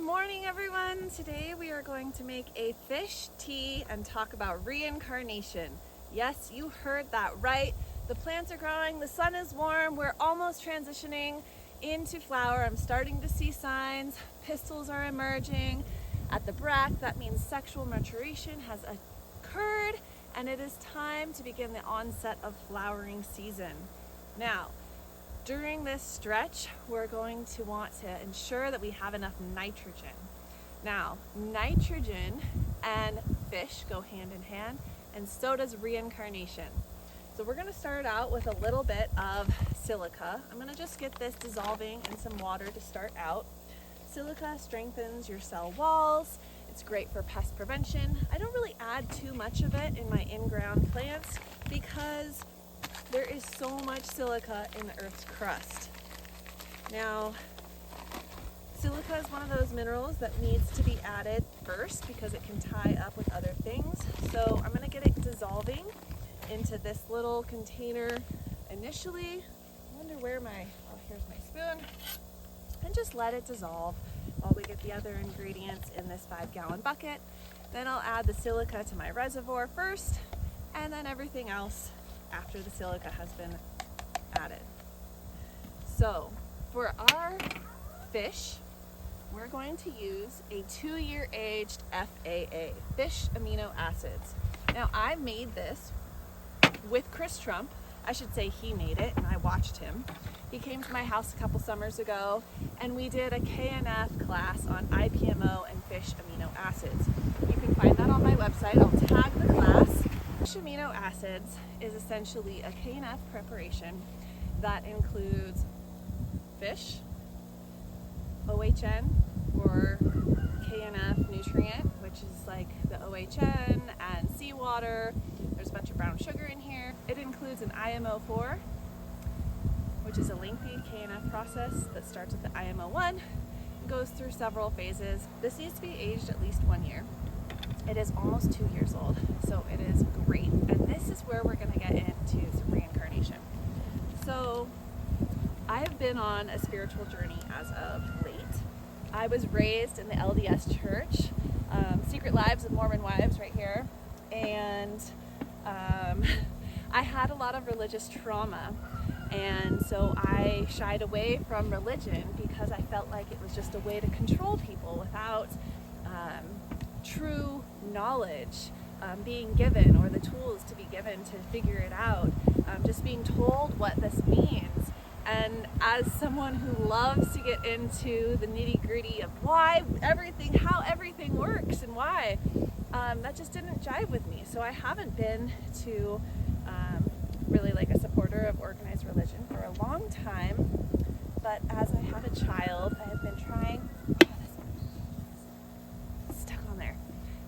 morning, everyone. Today we are going to make a fish tea and talk about reincarnation. Yes, you heard that right. The plants are growing, the sun is warm, we're almost transitioning into flower. I'm starting to see signs. Pistils are emerging at the bract. That means sexual maturation has occurred and it is time to begin the onset of flowering season. Now, during this stretch, we're going to want to ensure that we have enough nitrogen. Now, nitrogen and fish go hand in hand, and so does reincarnation. So we're going to start out with a little bit of silica. I'm going to just get this dissolving in some water to start out. Silica strengthens your cell walls. It's great for pest prevention. I don't really add too much of it in my in-ground plants because there is so much silica in the Earth's crust. Now, silica is one of those minerals that needs to be added first because it can tie up with other things. So I'm going to get it dissolving into this little container initially. I wonder where here's my spoon. And just let it dissolve while we get the other ingredients in this 5-gallon bucket. Then I'll add the silica to my reservoir first, and then everything else after the silica has been added. So for our fish, we're going to use a 2-year aged FAA, Fish Amino Acids. Now I made this with Chris Trump. I should say he made it and I watched him. He came to my house a couple summers ago and we did a KNF class on IPMO and fish amino acids. You can find that on my website. I'll tag the class. Fish amino acids is essentially a KNF preparation that includes fish, OHN or KNF nutrient, which is like the OHN and seawater. There's a bunch of brown sugar in here. It includes an IMO4, which is a lengthy KNF process that starts at the IMO1 and goes through several phases. This needs to be aged at least 1 year. It is almost 2 years old, so it is great. And this is where we're going to get into some reincarnation. So I've been on a spiritual journey as of late. I was raised in the LDS church, Secret Lives of Mormon Wives right here, and I had a lot of religious trauma. And so I shied away from religion because I felt like it was just a way to control people without true knowledge being given or the tools to be given to figure it out, just being told what this means. And as someone who loves to get into the nitty-gritty of how everything works and why, that just didn't jive with me. So I haven't been to really like a supporter of organized religion for a long time. But as I have a child, I have been trying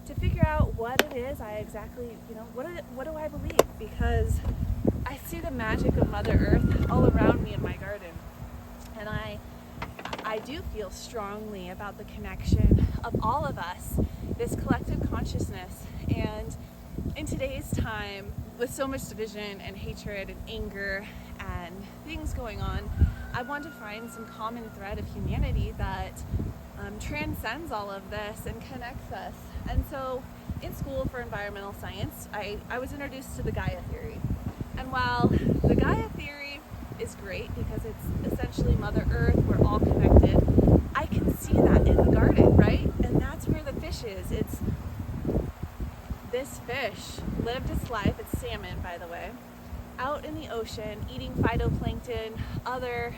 to figure out what it is I exactly, what do I believe? Because I see the magic of Mother Earth all around me in my garden. And I do feel strongly about the connection of all of us, this collective consciousness. And in today's time, with so much division and hatred and anger and things going on, I want to find some common thread of humanity that transcends all of this and connects us. And so in school for environmental science, I was introduced to the Gaia Theory. And while the Gaia Theory is great because it's essentially Mother Earth, we're all connected, I can see that in the garden, right? And that's where the fish is. This fish lived its life, it's salmon by the way, out in the ocean eating phytoplankton, other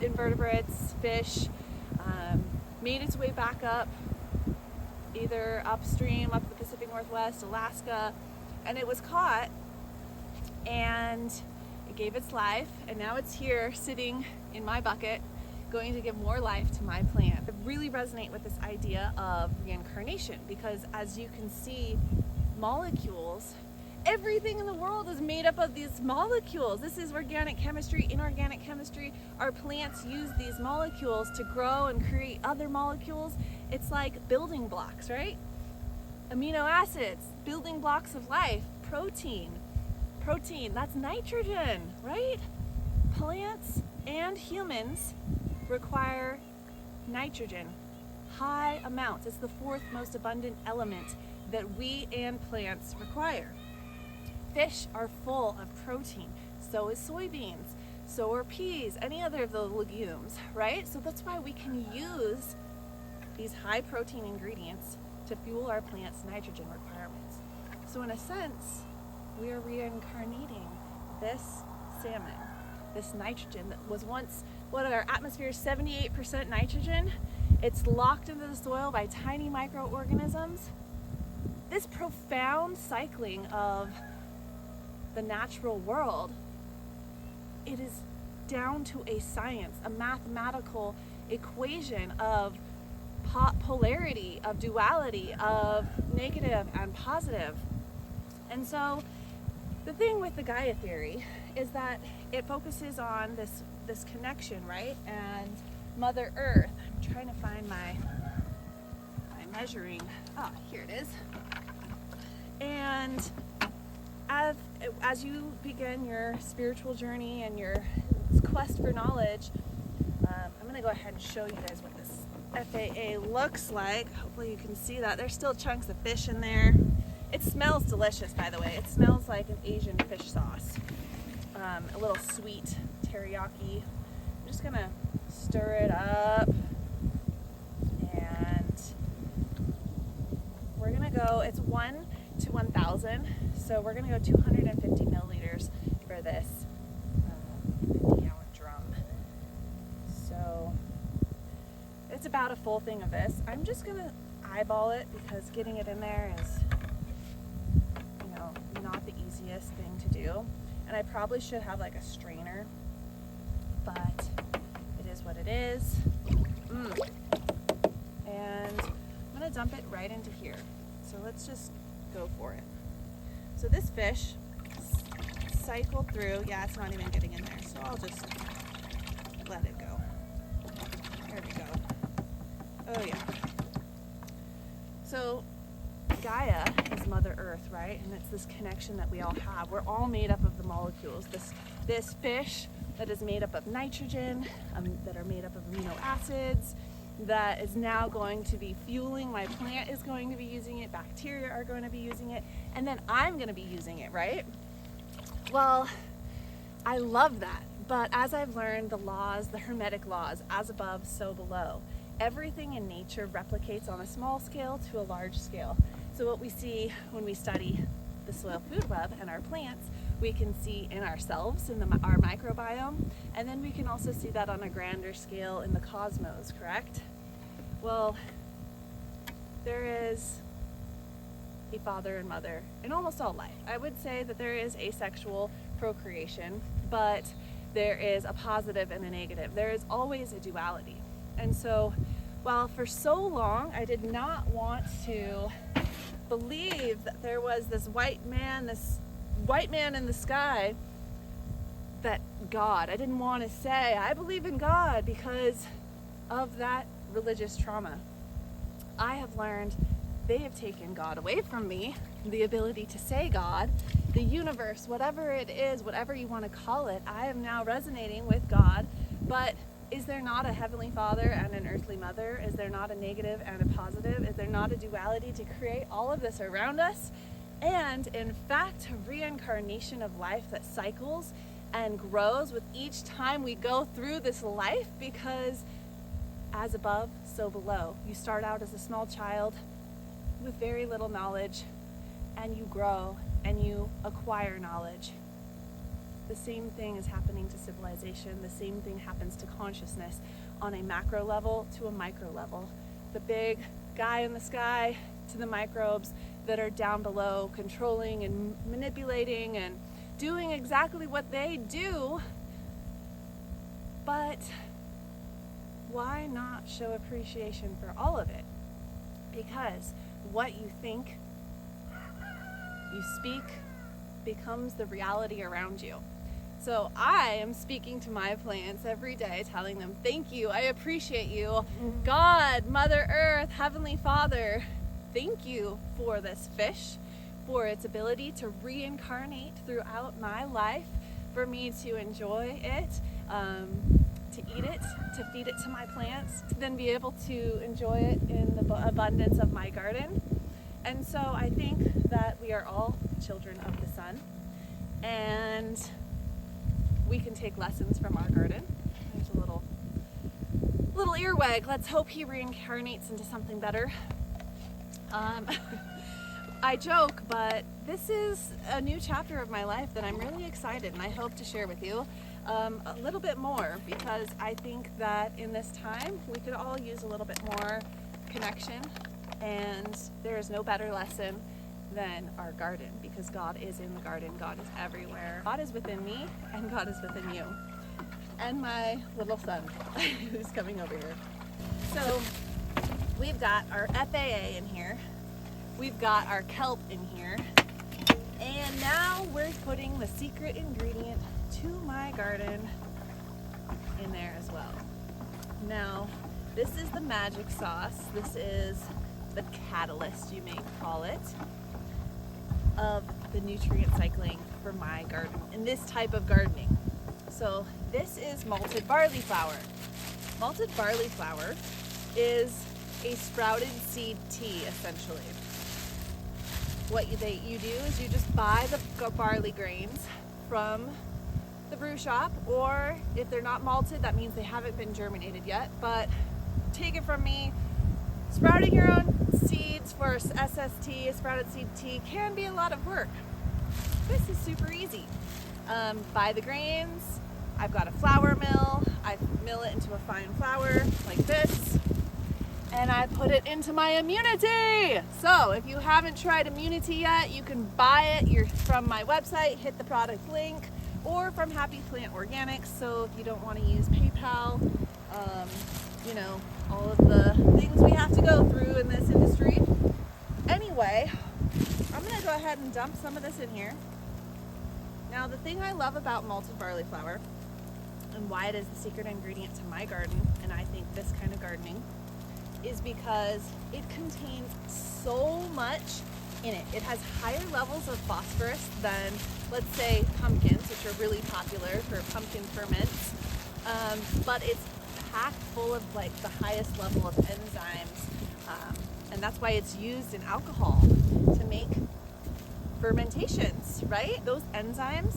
invertebrates, fish, made its way back up, either upstream, up the Pacific Northwest, Alaska, and it was caught and it gave its life, and now it's here sitting in my bucket going to give more life to my plant. I really resonate with this idea of reincarnation because as you can see, molecules, everything in the world is made up of these molecules. This is organic chemistry, inorganic chemistry. Our plants use these molecules to grow and create other molecules. It's like building blocks, right? Amino acids, building blocks of life. Protein, that's nitrogen, right? Plants and humans require nitrogen. high amounts. It's the fourth most abundant element that we and plants require. Fish are full of protein. So is soybeans. So are peas, any other of the legumes, right? So that's why we can use these high protein ingredients to fuel our plants' nitrogen requirements. So in a sense, we are reincarnating this salmon, this nitrogen that was once, what our atmosphere is 78% nitrogen. It's locked into the soil by tiny microorganisms. This profound cycling of the natural world, it is down to a science, a mathematical equation of polarity, of duality, of negative and positive. And so the thing with the Gaia Theory is that it focuses on this connection, right? And Mother Earth. I'm trying to find my measuring, here it is. And as you begin your spiritual journey and your quest for knowledge, I'm going to go ahead and show you guys what this FAA looks like. Hopefully you can see that. There's still chunks of fish in there. It smells delicious, by the way. It smells like an Asian fish sauce. A little sweet teriyaki. I'm just going to stir it up. And we're going to go, it's 1 to 1,000. So we're going to go 250 milliliters for this 50-gallon drum. So it's about a full thing of this. I'm just going to eyeball it because getting it in there is, not the easiest thing to do. And I probably should have like a strainer, but it is what it is. And I'm going to dump it right into here. So let's just go for it. So this fish cycled through, it's not even getting in there, so I'll just let it go. There we go. Oh yeah. So Gaia is Mother Earth, right? And it's this connection that we all have. We're all made up of the molecules. This fish that is made up of nitrogen, that are made up of amino acids, that is now going to be fueling. My plant is going to be using it, bacteria are going to be using it, and then I'm going to be using it, right? Well, I love that. But as I've learned the laws, the hermetic laws, as above, so below, everything in nature replicates on a small scale to a large scale. So what we see when we study the soil food web and our plants, we can see in ourselves, in our microbiome, and then we can also see that on a grander scale in the cosmos, correct? Well, there is a father and mother in almost all life. I would say that there is asexual procreation, but there is a positive and a negative. There is always a duality. And so, while for so long I did not want to believe that there was this white man in the sky, that God, I didn't want to say I believe in God because of that religious trauma. I have learned they have taken God away from me, the ability to say God, the universe, whatever it is, whatever you want to call it. I am now resonating with God, but is there not a heavenly father and an earthly mother? Is there not a negative and a positive? Is there not a duality to create all of this around us? And in fact, a reincarnation of life that cycles and grows with each time we go through this life, because as above, so below. You start out as a small child with very little knowledge, and you grow and you acquire knowledge. The same thing is happening to civilization. The same thing happens to consciousness on a macro level to a micro level. The big guy in the sky to the microbes that are down below, controlling and manipulating and doing exactly what they do. But why not show appreciation for all of it? Because what you think, you speak, becomes the reality around you. So I am speaking to my plants every day, telling them, thank you, I appreciate you. God, Mother Earth, Heavenly Father, thank you for this fish, for its ability to reincarnate throughout my life, for me to enjoy it, to eat it, to feed it to my plants, to then be able to enjoy it in the abundance of my garden. And so I think that we are all children of the sun, and we can take lessons from our garden. There's a little earwag. Let's hope he reincarnates into something better. I joke, but this is a new chapter of my life that I'm really excited and I hope to share with you a little bit more, because I think that in this time we could all use a little bit more connection, and there is no better lesson than our garden, because God is in the garden, God is everywhere. God is within me and God is within you. And my little son who's coming over here. So we've got our FAA in here. We've got our kelp in here, and now we're putting the secret ingredient to my garden in there as well. Now, this is the magic sauce. This is the catalyst, you may call it, of the nutrient cycling for my garden in this type of gardening. So this is malted barley flour. Malted barley flour is a sprouted seed tea, essentially. What you do is you just buy the barley grains from the brew shop, or if they're not malted, that means they haven't been germinated yet, but take it from me, sprouting your own seeds for SST, a sprouted seed tea, can be a lot of work. This is super easy. Buy the grains. I've got a flour mill. I mill it into a fine flour like this, and I put it into my ImmuniTea. So if you haven't tried ImmuniTea yet, you can buy it from my website, hit the product link, or from Happy Plant Organics. So if you don't want to use PayPal, you know, all of the things we have to go through in this industry. Anyway, I'm gonna go ahead and dump some of this in here. Now, the thing I love about malted barley flour, and why it is the secret ingredient to my garden, and I think this kind of gardening, is because it contains so much in it. It has higher levels of phosphorus than, let's say, pumpkins, which are really popular for pumpkin ferments, but it's packed full of like the highest level of enzymes, and that's why it's used in alcohol to make fermentations, right? Those enzymes,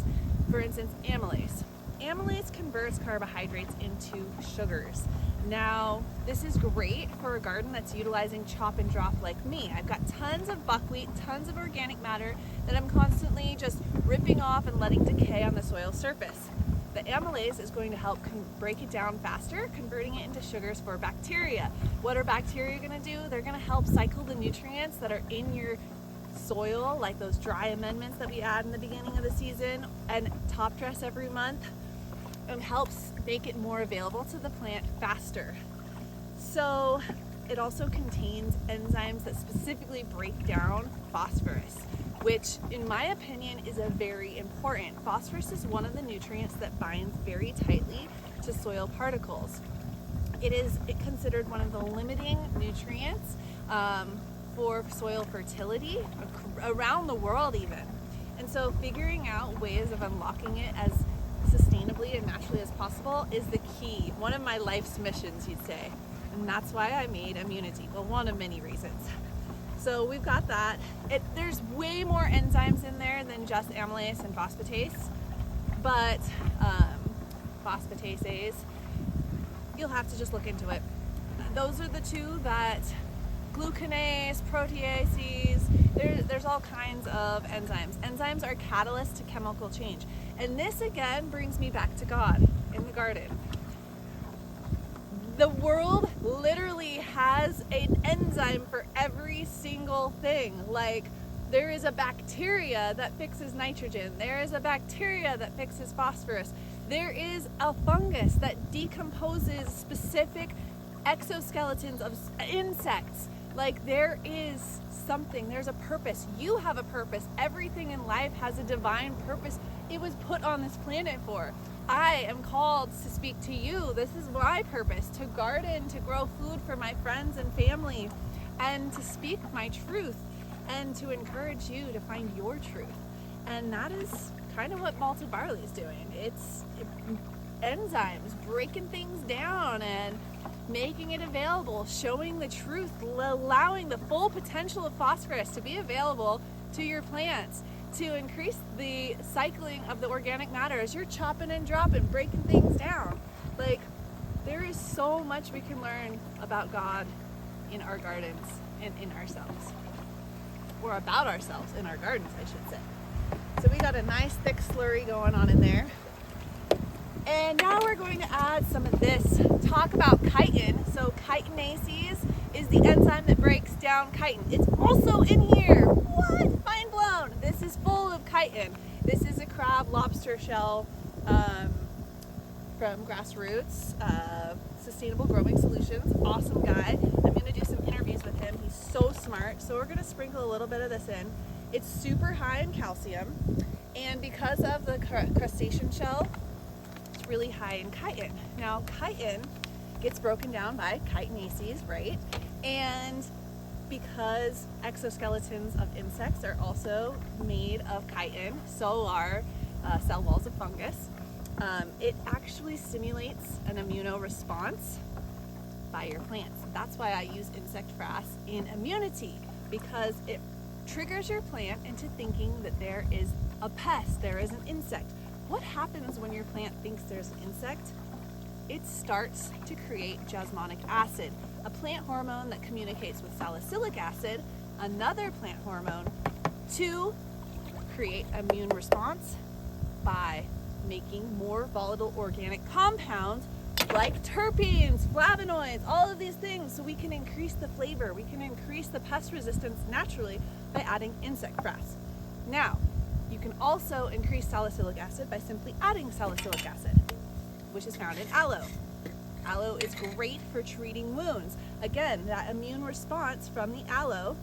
for instance, amylase. Amylase converts carbohydrates into sugars. Now, this is great for a garden that's utilizing chop and drop like me. I've got tons of buckwheat, tons of organic matter that I'm constantly just ripping off and letting decay on the soil surface. The amylase is going to help break it down faster, converting it into sugars for bacteria. What are bacteria going to do? They're going to help cycle the nutrients that are in your soil, like those dry amendments that we add in the beginning of the season and top dress every month, and helps make it more available to the plant faster. So it also contains enzymes that specifically break down phosphorus, which in my opinion is a very important. Phosphorus is one of the nutrients that binds very tightly to soil particles. It is considered one of the limiting nutrients for soil fertility around the world even. And so figuring out ways of unlocking it as sustainably and naturally as possible is the key. One of my life's missions, you'd say. And that's why I made ImmuniTea. Well, one of many reasons. So we've got that. There's way more enzymes in there than just amylase and phosphatase, but phosphatases, you'll have to just look into it. Those are the two that glucanase, proteases, there's all kinds of enzymes. Enzymes are catalysts to chemical change. And this again brings me back to God in the garden. The world literally has an enzyme for every single thing. Like, there is a bacteria that fixes nitrogen. There is a bacteria that fixes phosphorus. There is a fungus that decomposes specific exoskeletons of insects. Like, there is something, there's a purpose. You have a purpose. Everything in life has a divine purpose it was put on this planet for. I am called to speak to you. This is my purpose, to garden, to grow food for my friends and family, and to speak my truth, and to encourage you to find your truth. And that is kind of what malted barley is doing. enzymes, breaking things down and making it available, showing the truth, allowing the full potential of phosphorus to be available to your plants, to increase the cycling of the organic matter as you're chopping and dropping, breaking things down. Like, there is so much we can learn about God in our gardens and in ourselves, or about ourselves in our gardens, I should say. So we got a nice thick slurry going on in there. And now we're going to add some of this, talk about chitin. So chitinases is the enzyme that breaks down chitin. It's also in here. What? Mind blown. This is full of chitin. This is a crab lobster shell from Grassroots Sustainable Growing Solutions. Awesome guy. I'm going to do some interviews with him. He's so smart. So we're going to sprinkle a little bit of this in. It's super high in calcium, and because of the crustacean shell, it's really high in chitin. Now, chitin gets broken down by chitinases, right? And because exoskeletons of insects are also made of chitin, so are cell walls of fungus, it actually stimulates an immuno response by your plants. That's why I use insect frass in ImmuniTea, because it triggers your plant into thinking that there is a pest, there is an insect. What happens when your plant thinks there's an insect? It starts to create jasmonic acid, a plant hormone that communicates with salicylic acid, another plant hormone, to create immune response by making more volatile organic compounds like terpenes, flavonoids, all of these things, so we can increase the flavor, we can increase the pest resistance naturally by adding insect frass. Now, you can also increase salicylic acid by simply adding salicylic acid, which is found in aloe. Aloe is great for treating wounds. Again, that immune response from the aloe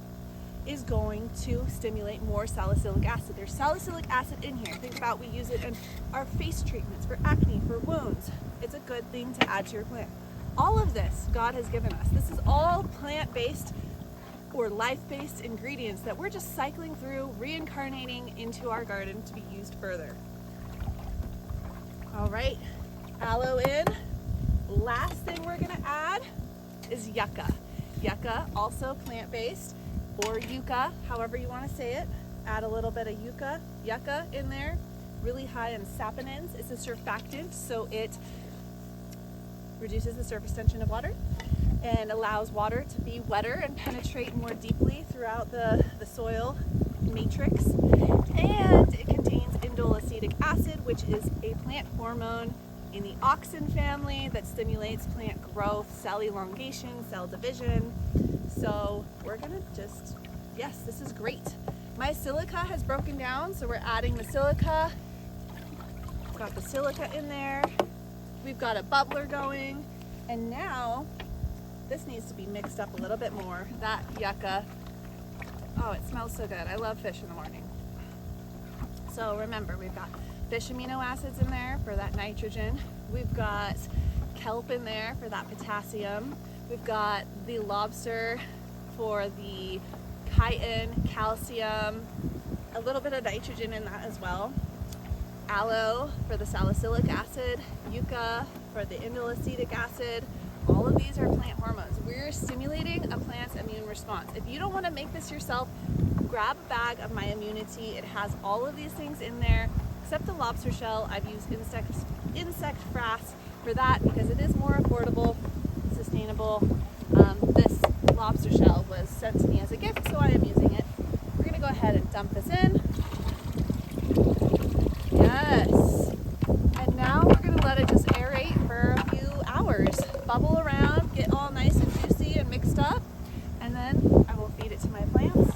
is going to stimulate more salicylic acid. There's salicylic acid in here. Think about, we use it in our face treatments for acne, for wounds. It's a good thing to add to your plant. All of this God has given us. This is all plant-based or life-based ingredients that we're just cycling through, reincarnating into our garden to be used further. All right, aloe in. Last thing we're gonna add is yucca. Yucca, also plant-based, or yucca, however you want to say it. Add a little bit of yucca in there. Really high in saponins. It's a surfactant, so it reduces the surface tension of water and allows water to be wetter and penetrate more deeply throughout the soil matrix. And it contains indole acetic acid, which is a plant hormone in the auxin family that stimulates plant growth, cell elongation, cell division. So we're gonna just, yes, this is great. My silica has broken down, so we're adding the silica. Got the silica in there. We've got a bubbler going. And now this needs to be mixed up a little bit more. That yucca, oh, it smells so good. I love fish in the morning. So remember, we've got fish amino acids in there for that nitrogen. We've got kelp in there for that potassium. We've got the lobster for the chitin, calcium, a little bit of nitrogen in that as well. Aloe for the salicylic acid, yucca for the indole acetic acid. All of these are plant hormones. We're stimulating a plant's immune response. If you don't want to make this yourself, grab a bag of my ImmuniTea. It has all of these things in there, except the lobster shell. I've used insect frass for that because it is more affordable, sustainable. This lobster shell was sent to me as a gift, so I am using it. We're gonna go ahead and dump this in. Yes. And now we're gonna let it just aerate for a few hours. Bubble around, get all nice and juicy and mixed up, and then I will feed it to my plants.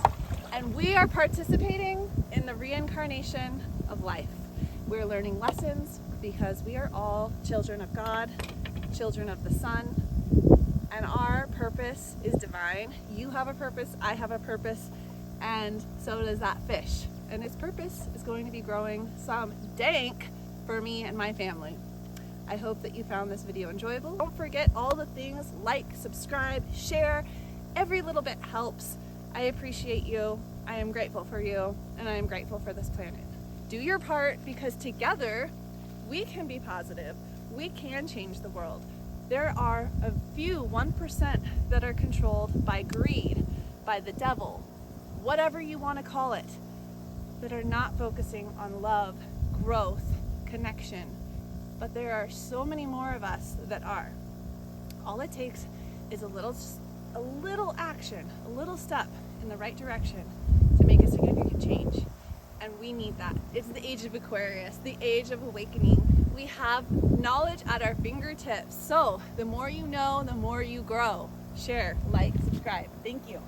And we are participating in the reincarnation of life. We're learning lessons because we are all children of God, children of the sun, and our purpose is divine. You have a purpose, I have a purpose, and so does that fish. And its purpose is going to be growing some dank for me and my family. I hope that you found this video enjoyable. Don't forget all the things, like, subscribe, share. Every little bit helps. I appreciate you. I am grateful for you, and I am grateful for this planet. Do your part, because together we can be positive. we can change the world. There are a few 1% that are controlled by greed, by the devil, whatever you want to call it, that are not focusing on love, growth, connection. But there are so many more of us that are. All it takes is a little action, a little step in the right direction to make a significant change. And we need that. It's the age of Aquarius, the age of awakening. We have knowledge at our fingertips. So the more you know, the more you grow. Share, like, subscribe. Thank you.